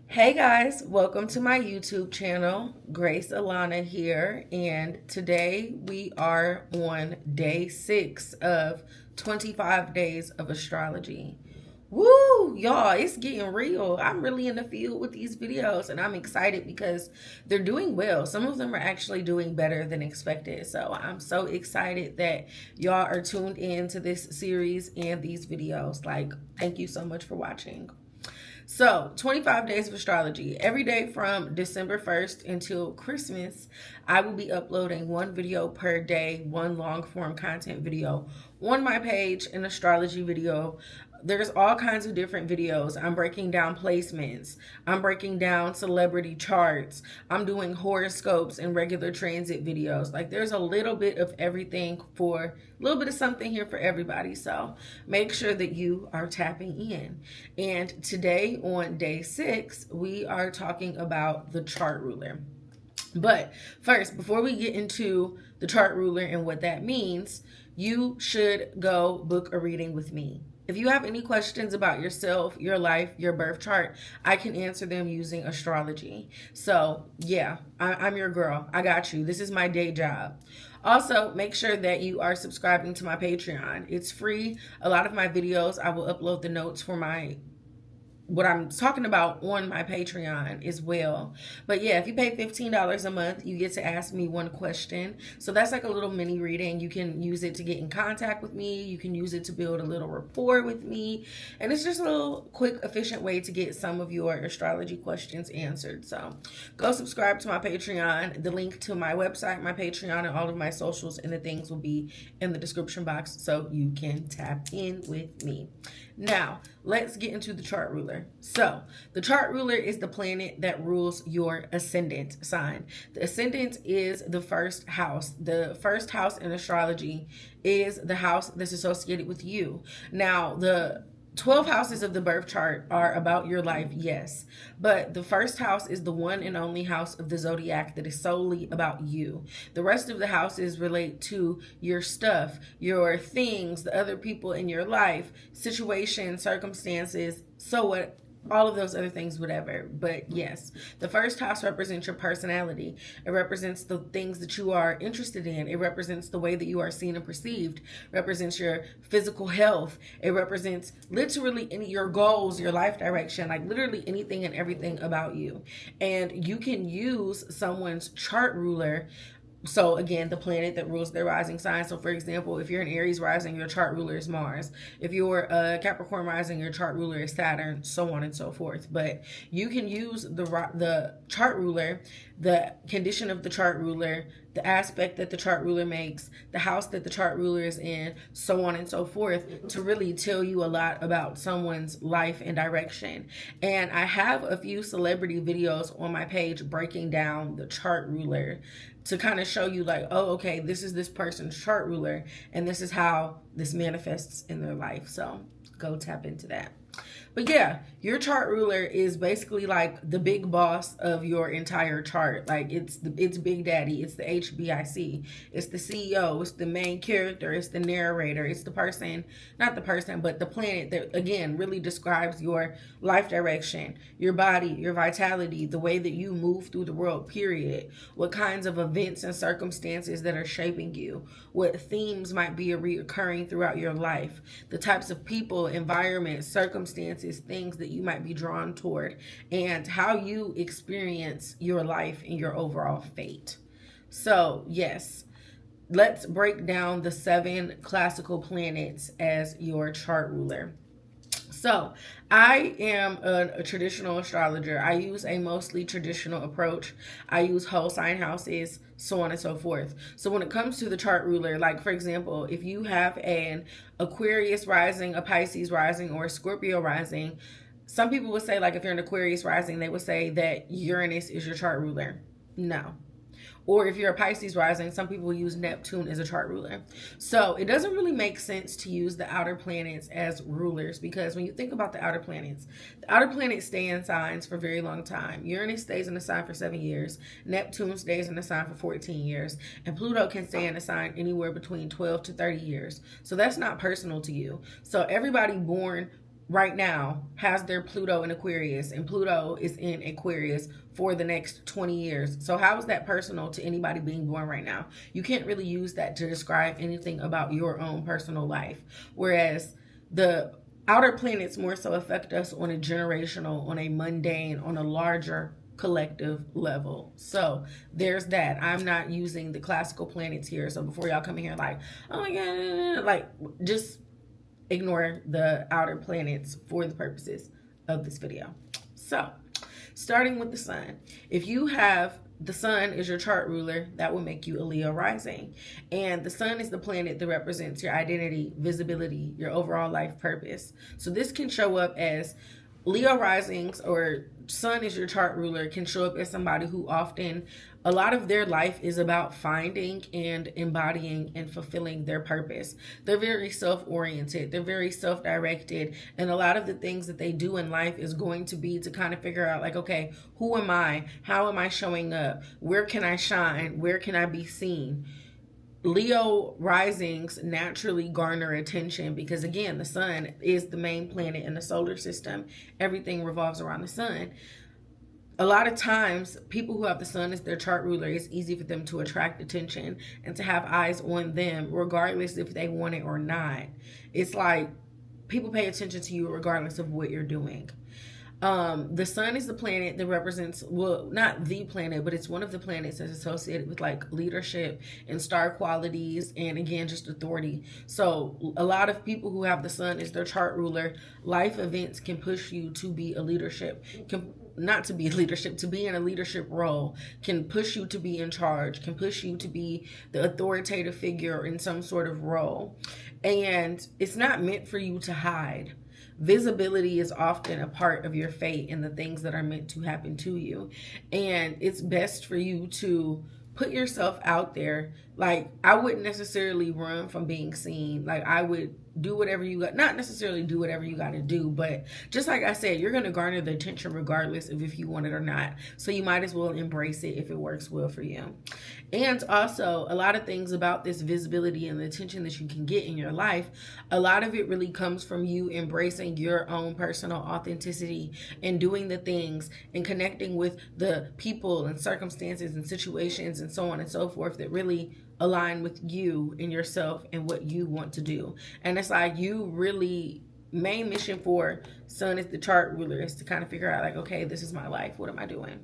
Hey guys, welcome to my YouTube channel. Grace Alana here, and today we are on day 6 of 25 days of astrology. Woo, y'all, it's getting real. I'm really in the field with these videos and I'm excited because they're doing well. Some of them are actually doing better than expected. So I'm so excited that y'all are tuned in to this series and these videos. Like, thank you so much for watching. So, 25 days of astrology. Every day from December 1st until Christmas, I will be uploading one video per day, one long form content video on my page, an astrology video. There's all kinds of different videos. I'm breaking down placements. I'm breaking down celebrity charts. I'm doing horoscopes and regular transit videos. Like, there's a little bit of everything, for a little bit of something here for everybody. So make sure that you are tapping in. And today on day 6, we are talking about the chart ruler. But first, before we get into the chart ruler and what that means, you should go book a reading with me. If you have any questions about yourself, your life, your birth chart, I can answer them using astrology. So yeah, I'm your girl. I got you. This is my day job. Also, make sure that you are subscribing to my Patreon. It's free. A lot of my videos, I will upload the notes for what I'm talking about on my Patreon as well. But yeah, if you pay $15 a month, you get to ask me one question. So that's like a little mini reading. You can use it to get in contact with me. You can use it to build a little rapport with me. And it's just a little quick, efficient way to get some of your astrology questions answered. So go subscribe to my Patreon. The link to my website, my Patreon, and all of my socials and the things will be in the description box so you can tap in with me. Now, let's get into the chart ruler. So, the chart ruler is the planet that rules your ascendant sign. The ascendant is the first house. The first house in astrology is the house that's associated with you. Now, the 12 houses of the birth chart are about your life, yes. But the first house is the one and only house of the zodiac that is solely about you. The rest of the houses relate to your stuff, your things, the other people in your life, situations, circumstances, so what, all of those other things, whatever. But yes, the first house represents your personality. It represents the things that you are interested in. It represents the way that you are seen and perceived. It represents your physical health. It represents literally your goals, your life direction, like literally anything and everything about you. And you can use someone's chart ruler. So again, the planet that rules their rising sign. So for example, if you're an Aries rising, your chart ruler is Mars. If you're a Capricorn rising, your chart ruler is Saturn, so on and so forth. But you can use the chart ruler, the condition of the chart ruler, the aspect that the chart ruler makes, the house that the chart ruler is in, so on and so forth, to really tell you a lot about someone's life and direction. And I have a few celebrity videos on my page breaking down the chart ruler to kind of show you like, oh, okay, this is this person's chart ruler and this is how this manifests in their life. So go tap into that. But yeah, your chart ruler is basically like the big boss of your entire chart. Like it's Big Daddy, it's the HBIC, it's the CEO, it's the main character, it's the narrator, it's the person, not the person, but the planet that again really describes your life direction, your body, your vitality, the way that you move through the world, period. What kinds of events and circumstances that are shaping you, what themes might be reoccurring throughout your life, the types of people, environments, circumstances, things that you might be drawn toward, and how you experience your life and your overall fate. So yes, let's break down the 7 classical planets as your chart ruler. So I am a traditional astrologer. I use a mostly traditional approach. I use whole sign houses, so on and so forth. So when it comes to the chart ruler, like for example, if you have an Aquarius rising, a Pisces rising, or a Scorpio rising, some people would say, like if you're an Aquarius rising, they would say that Uranus is your chart ruler. No. Or if you're a Pisces rising, some people use Neptune as a chart ruler. So it doesn't really make sense to use the outer planets as rulers, because when you think about the outer planets stay in signs for a very long time. Uranus stays in a sign for 7 years. Neptune stays in a sign for 14 years. And Pluto can stay in a sign anywhere between 12 to 30 years. So that's not personal to you. So everybody born right now has their Pluto in Aquarius, and Pluto is in Aquarius for the next 20 years. So how is that personal to anybody being born right now? You can't really use that to describe anything about your own personal life. Whereas the outer planets more so affect us on a generational, on a mundane, on a larger collective level. So there's that. I'm not using the classical planets here. So before y'all come in here like, oh my God, like just ignore the outer planets for the purposes of this video. So starting with the sun, if you have the sun is your chart ruler, that will make you a Leo rising. And the sun is the planet that represents your identity, visibility, your overall life purpose. So this can show up as Leo risings, or sun is your chart ruler, can show up as somebody who often, a lot of their life is about finding and embodying and fulfilling their purpose. They're very self-oriented. They're very self-directed. And a lot of the things that they do in life is going to be to kind of figure out like, okay, who am I? How am I showing up? Where can I shine? Where can I be seen? Leo risings naturally garner attention because, again, the sun is the main planet in the solar system. Everything revolves around the sun. A lot of times, people who have the sun as their chart ruler, it's easy for them to attract attention and to have eyes on them, regardless if they want it or not. It's like people pay attention to you regardless of what you're doing. The sun is the planet that represents, well, not the planet, but it's one of the planets that's associated with like leadership and star qualities, and again, just authority. So a lot of people who have the sun as their chart ruler, life events can push you to be a leadership, not to be leadership, to be in a leadership role, can push you to be in charge, can push you to be the authoritative figure in some sort of role. And it's not meant for you to hide. Visibility is often a part of your fate and the things that are meant to happen to you. And it's best for you to put yourself out there. Like, I wouldn't necessarily run from being seen. Like, I would do whatever you got, not necessarily do whatever you got to do, but just like I said, you're going to garner the attention regardless of if you want it or not. So you might as well embrace it if it works well for you. And also, a lot of things about this visibility and the attention that you can get in your life, a lot of it really comes from you embracing your own personal authenticity and doing the things and connecting with the people and circumstances and situations and so on and so forth that really align with you and yourself and what you want to do. And it's like, you really, main mission for sun is the chart ruler is to kind of figure out like, okay, this is my life. What am I doing?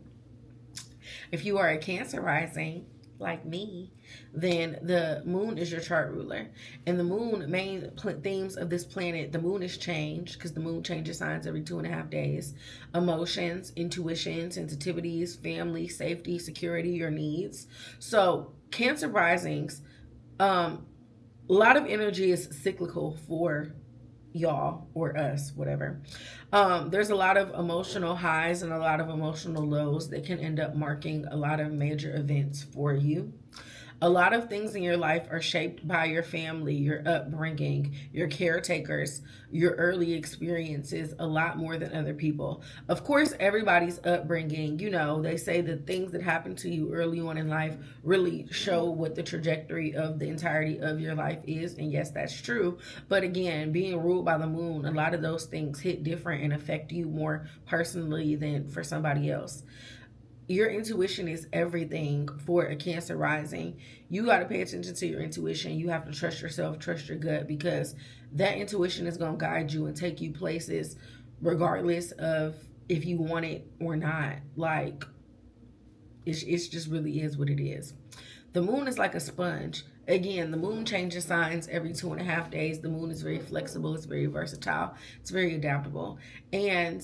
If you are a Cancer rising, like me, then the moon is your chart ruler. And the moon, main themes of this planet, the moon is change, because the moon changes signs every 2.5 days. Emotions, intuition, sensitivities, family, safety, security, your needs. So Cancer risings, a lot of energy is cyclical for y'all or us, whatever. There's a lot of emotional highs and a lot of emotional lows that can end up marking a lot of major events for you. A lot of things in your life are shaped by your family, your upbringing, your caretakers, your early experiences, a lot more than other people. Of course, everybody's upbringing, you know, they say that things that happen to you early on in life really show what the trajectory of the entirety of your life is. And yes, that's true. But again, being ruled by the moon, a lot of those things hit different and affect you more personally than for somebody else. Your intuition is everything for a Cancer rising. You got to pay attention to your intuition. You have to trust yourself, trust your gut, because that intuition is going to guide you and take you places regardless of if you want it or not. Like, it's just really is what it is. The moon is like a sponge. Again, the moon changes signs every 2.5 days. The moon is very flexible. It's very versatile. It's very adaptable. And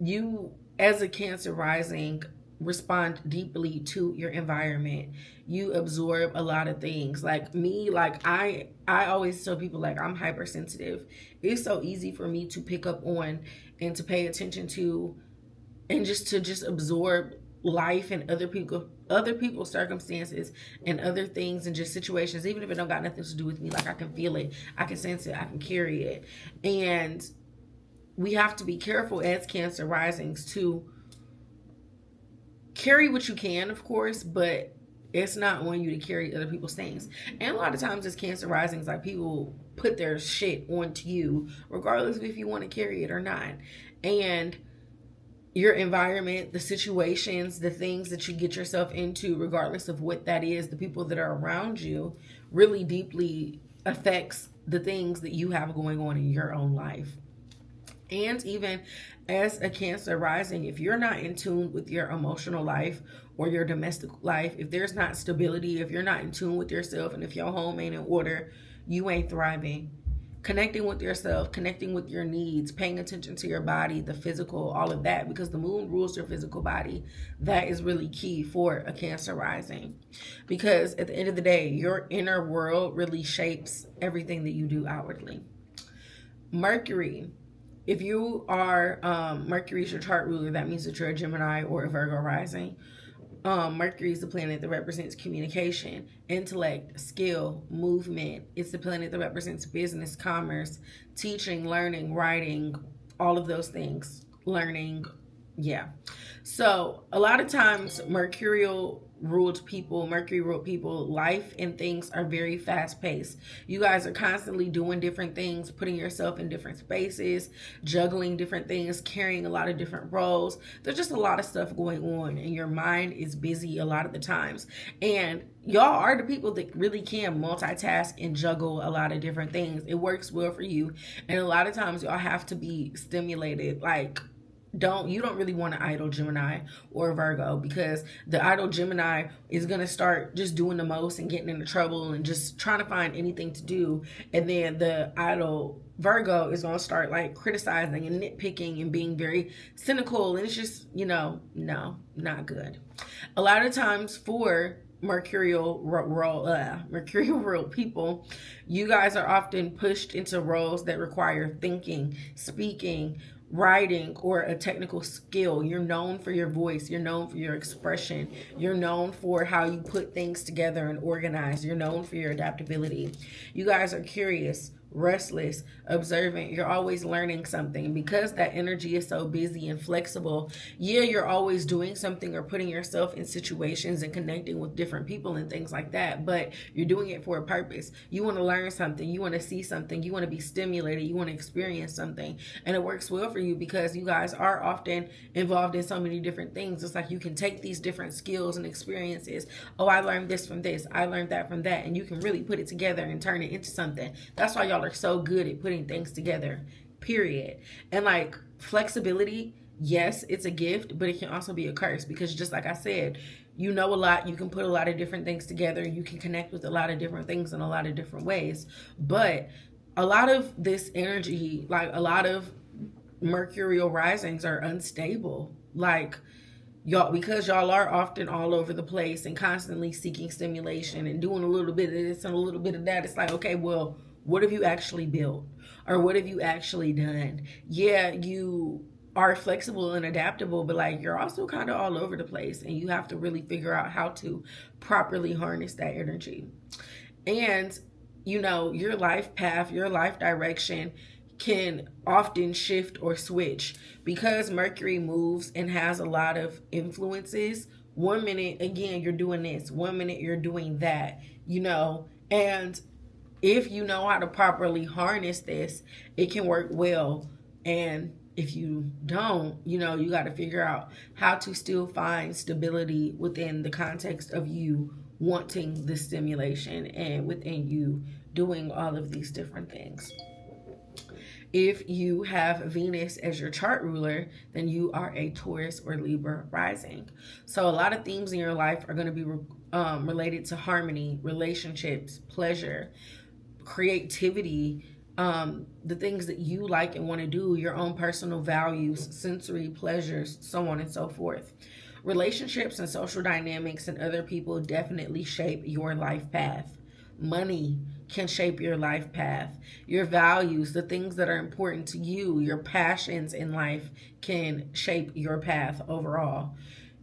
you, as a Cancer rising, respond deeply to your environment. You absorb a lot of things. Like me, like I always tell people, like, I'm hypersensitive. It's so easy for me to pick up on and to pay attention to and just absorb life and other people's circumstances and other things and just situations, even if it don't got nothing to do with me. Like, I can feel it, I can sense it, I can carry it. And we have to be careful as Cancer risings to carry what you can, of course, but It's not on you to carry other people's things. And a lot of times it's Cancer risings, like people put their shit onto you, regardless of if you want to carry it or not. And your environment, the situations, the things that you get yourself into, regardless of what that is, the people that are around you, really deeply affects the things that you have going on in your own life. And even as a Cancer rising, if you're not in tune with your emotional life or your domestic life, if there's not stability, if you're not in tune with yourself, and if your home ain't in order, you ain't thriving. Connecting with yourself, connecting with your needs, paying attention to your body, the physical, all of that, because the moon rules your physical body. That is really key for a Cancer rising, because at the end of the day, your inner world really shapes everything that you do outwardly. Mercury. If you are, Mercury is your chart ruler, that means that you're a Gemini or a Virgo rising. Mercury is the planet that represents communication, intellect, skill, movement. It's the planet that represents business, commerce, teaching, learning, writing, all of those things. Learning, yeah. So a lot of times Mercury ruled people, life and things are very fast paced. You guys are constantly doing different things, putting yourself in different spaces, juggling different things, carrying a lot of different roles. There's just a lot of stuff going on, and your mind is busy a lot of the times. And y'all are the people that really can multitask and juggle a lot of different things. It works well for you. And a lot of times y'all have to be stimulated. Like, you don't really want an idle Gemini or Virgo, because the idle Gemini is going to start just doing the most and getting into trouble and just trying to find anything to do. And then the idle Virgo is going to start like criticizing and nitpicking and being very cynical. And it's just, no, not good. A lot of times for mercurial ruled people, you guys are often pushed into roles that require thinking, speaking, writing, or a technical skill. You're known for your voice. You're known for your expression. You're known for how you put things together and organize. You're known for your adaptability. You guys are curious, restless, observant. You're always learning something, because that energy is so busy and flexible. Yeah, you're always doing something or putting yourself in situations and connecting with different people and things like that, but you're doing it for a purpose. You want to learn something, you want to see something, you want to be stimulated, you want to experience something, and it works well for you because you guys are often involved in so many different things. It's like you can take these different skills and experiences. Oh, I learned this from this, I learned that from that, and you can really put it together and turn it into something. That's why y'all are so good at putting things together, period. And like flexibility, yes, it's a gift, but it can also be a curse, because just like I said, you know a lot, you can put a lot of different things together, you can connect with a lot of different things in a lot of different ways. But a lot of this energy, like a lot of mercurial risings, are unstable. Like, y'all, because y'all are often all over the place and constantly seeking stimulation and doing a little bit of this and a little bit of that. It's like, okay, well, what have you actually built? Or what have you actually done? Yeah, you are flexible and adaptable, but like you're also kind of all over the place, and you have to really figure out how to properly harness that energy. And your life path, your life direction can often shift or switch, because Mercury moves and has a lot of influences. 1 minute, again, you're doing this, 1 minute you're doing that, and if you know how to properly harness this, it can work well. And if you don't, you got to figure out how to still find stability within the context of you wanting the stimulation and within you doing all of these different things. If you have Venus as your chart ruler, then you are a Taurus or Libra rising. So a lot of themes in your life are going to be related to harmony, relationships, pleasure, creativity, the things that you like and want to do, your own personal values, sensory pleasures, so on and so forth. Relationships and social dynamics and other people definitely shape your life path. Money can shape your life path. Your values, the things that are important to you, your passions in life can shape your path overall.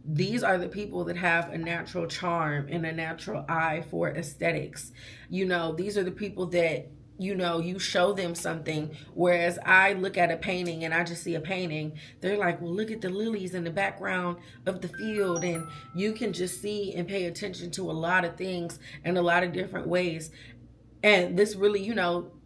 These are the people that have a natural charm and a natural eye for aesthetics. These are the people that you show them something. Whereas I look at a painting and I just see a painting, they're like, well, look at the lilies in the background of the field. And you can just see and pay attention to a lot of things in a lot of different ways. And this really,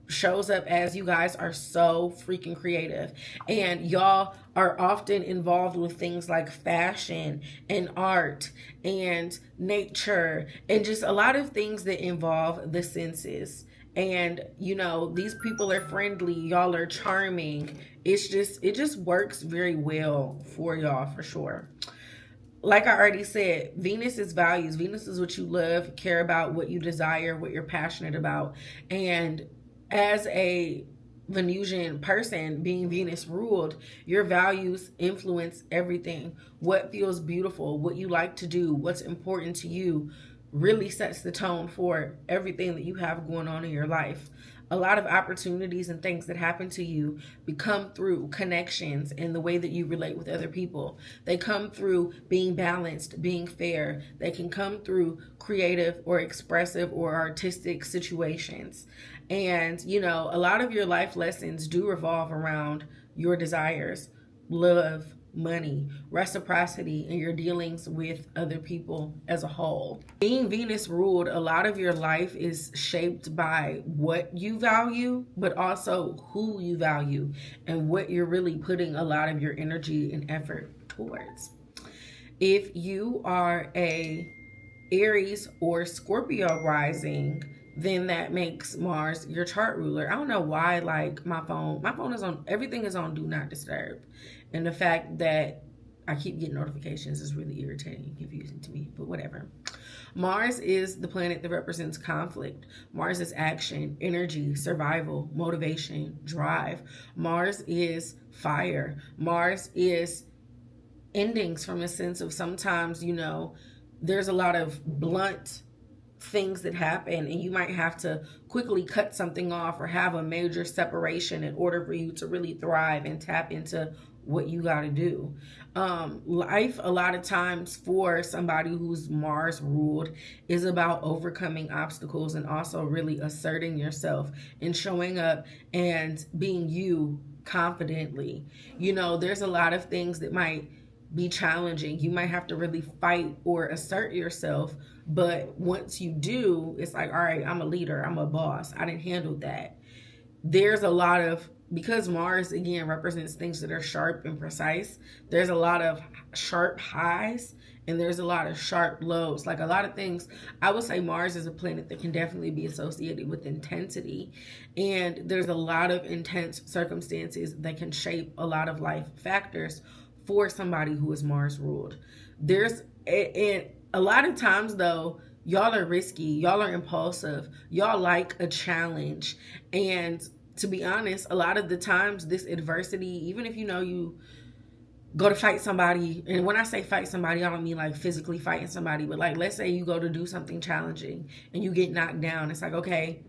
shows up as you guys are so freaking creative, and y'all are often involved with things like fashion and art and nature and just a lot of things that involve the senses. And these people are friendly, y'all are charming. It just works very well for y'all, for sure. Like I already said, Venus is values. Venus is what you love, care about, what you desire, what you're passionate about. And as a Venusian person, being Venus ruled, your values influence everything. What feels beautiful, what you like to do, what's important to you really sets the tone for everything that you have going on in your life. A lot of opportunities and things that happen to you become through connections and the way that you relate with other people. They come through being balanced, being fair. They can come through creative or expressive or artistic situations. And, a lot of your life lessons do revolve around your desires, love, money, reciprocity, and your dealings with other people as a whole. Being Venus ruled, a lot of your life is shaped by what you value, but also who you value and what you're really putting a lot of your energy and effort towards. If you are a Aries or Scorpio rising, then that makes Mars your chart ruler. I don't know why, like my phone is on, everything is on do not disturb. And the fact that I keep getting notifications is really irritating and confusing to me, but whatever. Mars is the planet that represents conflict. Mars is action, energy, survival, motivation, drive. Mars is fire. Mars is endings, from a sense of sometimes, there's a lot of blunt things that happen and you might have to quickly cut something off or have a major separation in order for you to really thrive and tap into what you got to do. Life, a lot of times for somebody who's Mars ruled, is about overcoming obstacles and also really asserting yourself and showing up and being you confidently. There's a lot of things that might be challenging. You might have to really fight or assert yourself, but once you do, it's like, all right, I'm a leader, I'm a boss, I didn't handle that. There's a lot of, because Mars again represents things that are sharp and precise, there's a lot of sharp highs and there's a lot of sharp lows. Like a lot of things, I would say Mars is a planet that can definitely be associated with intensity, and there's a lot of intense circumstances that can shape a lot of life factors for somebody who is Mars ruled. And a lot of times though, y'all are risky, y'all are impulsive, y'all like a challenge. And to be honest, a lot of the times this adversity, even if you go to fight somebody, and when I say fight somebody, I don't mean like physically fighting somebody, but like, let's say you go to do something challenging and you get knocked down. It's like, okay,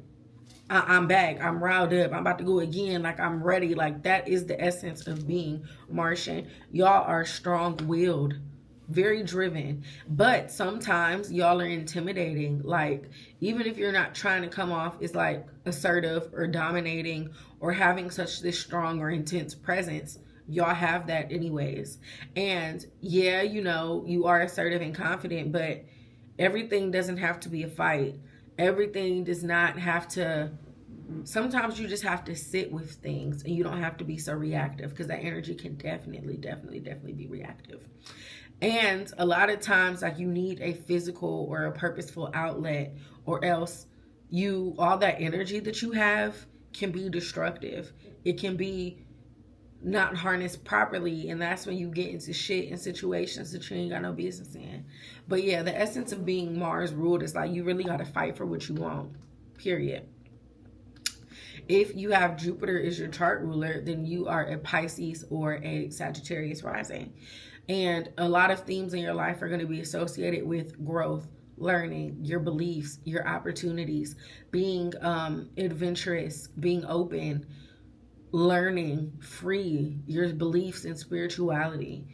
I'm back, I'm riled up, I'm about to go again, like I'm ready. Like that is the essence of being Martian. Y'all are strong-willed, very driven, but sometimes y'all are intimidating. Like even if you're not trying to come off as like assertive or dominating or having such this strong or intense presence, y'all have that anyways. And yeah, you are assertive and confident, but everything doesn't have to be a fight. Everything does not have to. Sometimes you just have to sit with things, and you don't have to be so reactive, because that energy can definitely be reactive. And a lot of times, like, you need a physical or a purposeful outlet, or else all that energy that you have can be destructive. It can be not harnessed properly, and that's when you get into shit and situations that you ain't got no business in. But yeah, the essence of being Mars ruled is like, you really got to fight for what you want, period. If you have Jupiter as your chart ruler, then you are a Pisces or a Sagittarius rising. And a lot of themes in your life are going to be associated with growth, learning, your beliefs, your opportunities, being adventurous, being open, learning, free, your beliefs and spirituality.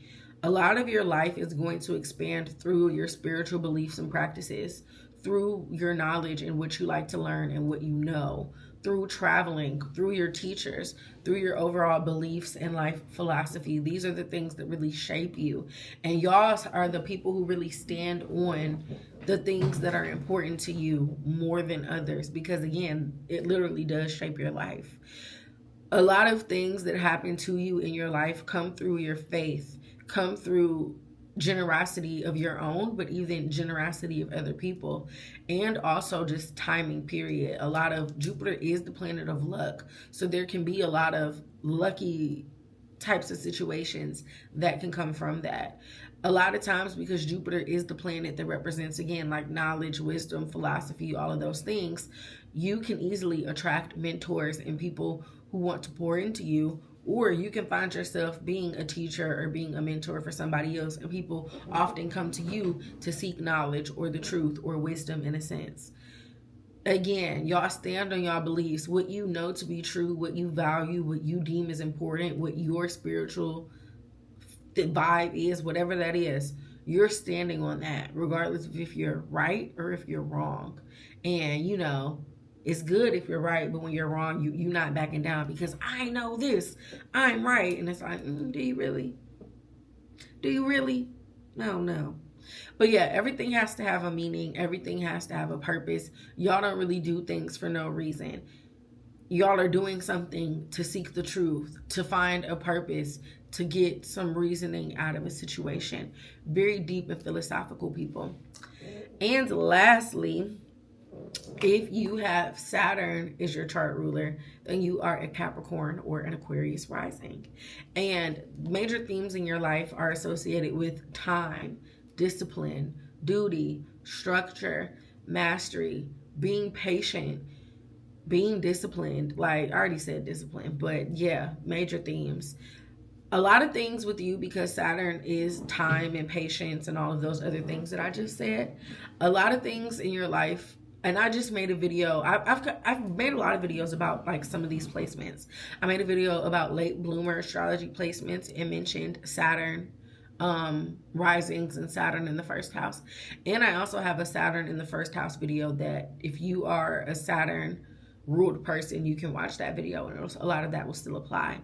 A lot of your life is going to expand through your spiritual beliefs and practices, through your knowledge and what you like to learn and what you know, through traveling, through your teachers, through your overall beliefs and life philosophy. These are the things that really shape you. And y'all are the people who really stand on the things that are important to you more than others, because again, it literally does shape your life. A lot of things that happen to you in your life come through your faith, come through generosity of your own, but even generosity of other people, and also just timing, period. A lot of Jupiter is the planet of luck, so there can be a lot of lucky types of situations that can come from that. A lot of times, because Jupiter is the planet that represents, again, like knowledge, wisdom, philosophy, all of those things, you can easily attract mentors and people who want to pour into you, or you can find yourself being a teacher or being a mentor for somebody else, and people often come to you to seek knowledge or the truth or wisdom in a sense. Again, y'all stand on y'all beliefs, what you know to be true, what you value, what you deem is important, what your spiritual vibe is, whatever that is. You're standing on that, regardless of if you're right or if you're wrong. And, you know, it's good if you're right, but when you're wrong, you're not backing down because I know this, I'm right. And it's like, do you really? Do you really? No. But yeah, everything has to have a meaning. Everything has to have a purpose. Y'all don't really do things for no reason. Y'all are doing something to seek the truth, to find a purpose, to get some reasoning out of a situation. Very deep and philosophical people. And lastly, if you have Saturn as your chart ruler, then you are a Capricorn or an Aquarius rising. And major themes in your life are associated with time, discipline, duty, structure, mastery, being patient, being disciplined. Like I already said discipline, but yeah, major themes. A lot of things with you, because Saturn is time and patience and all of those other things that I just said. A lot of things in your life. And I just made a video. I've made a lot of videos about like some of these placements. I made a video about late bloomer astrology placements and mentioned Saturn risings and Saturn in the first house. And I also have a Saturn in the first house video that if you are a Saturn ruled person, you can watch that video and a lot of that will still apply.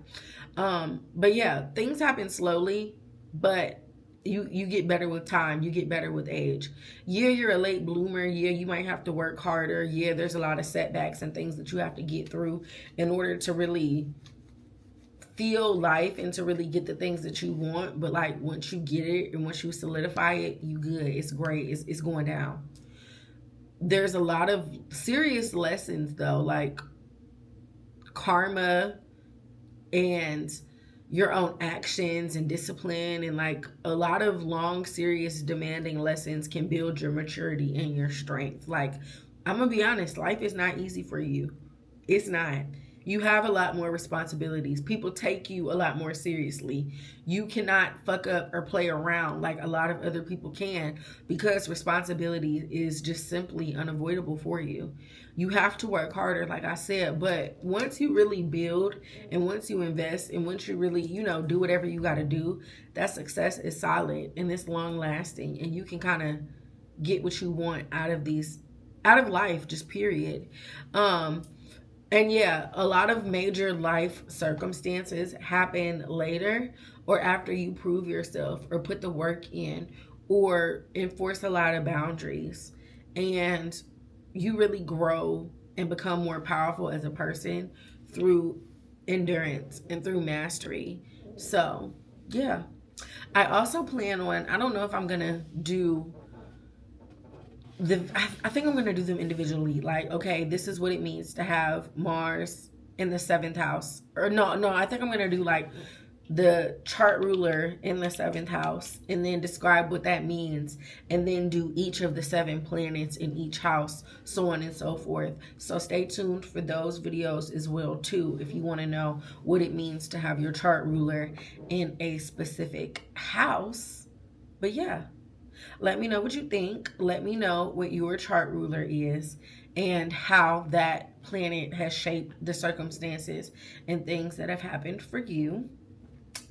But yeah, things happen slowly, but you get better with time. You get better with age. Yeah, you're a late bloomer. Yeah, you might have to work harder. Yeah, there's a lot of setbacks and things that you have to get through in order to really feel life and to really get the things that you want. But like once you get it and once you solidify it, you good. It's great. It's going down. There's a lot of serious lessons though, like karma and your own actions and discipline, and like a lot of long, serious, demanding lessons can build your maturity and your strength. Like, I'm gonna be honest, life is not easy for you. It's not. You have a lot more responsibilities. People take you a lot more seriously. You cannot fuck up or play around like a lot of other people can, because responsibility is just simply unavoidable for you. You have to work harder, like I said, but once you really build and once you invest and once you really, do whatever you got to do, that success is solid and it's long lasting, and you can kind of get what you want out of life, just period. And yeah, a lot of major life circumstances happen later or after you prove yourself or put the work in or enforce a lot of boundaries, and you really grow and become more powerful as a person through endurance and through mastery. So yeah, I also plan on, I don't know if I'm gonna do I think I'm going to do them individually. Like, okay, this is what it means to have Mars in the 7th house. Or no, I think I'm going to do like the chart ruler in the 7th house and then describe what that means, and then do each of the 7 planets in each house, so on and so forth. So stay tuned for those videos as well too, if you want to know what it means to have your chart ruler in a specific house. But yeah, let me know what you think. Let me know what your chart ruler is and how that planet has shaped the circumstances and things that have happened for you.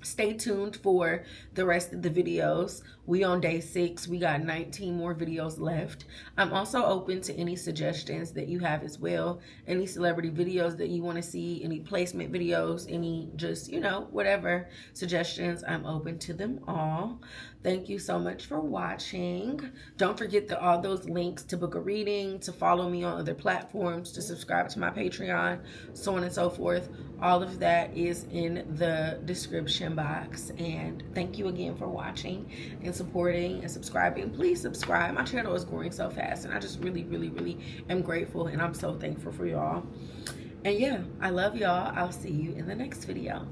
Stay tuned for the rest of the videos. We on day 6. We got 19 more videos left. I'm also open to any suggestions that you have as well. Any celebrity videos that you want to see, any placement videos, any just, you know, whatever suggestions, I'm open to them all. Thank you so much for watching. Don't forget that all those links to book a reading, to follow me on other platforms, to subscribe to my Patreon, so on and so forth. All of that is in the description box. And thank you again for watching and supporting and subscribing. Please subscribe. My channel is growing so fast, and I just really, really, really am grateful, and I'm so thankful for y'all. And yeah, I love y'all. I'll see you in the next video.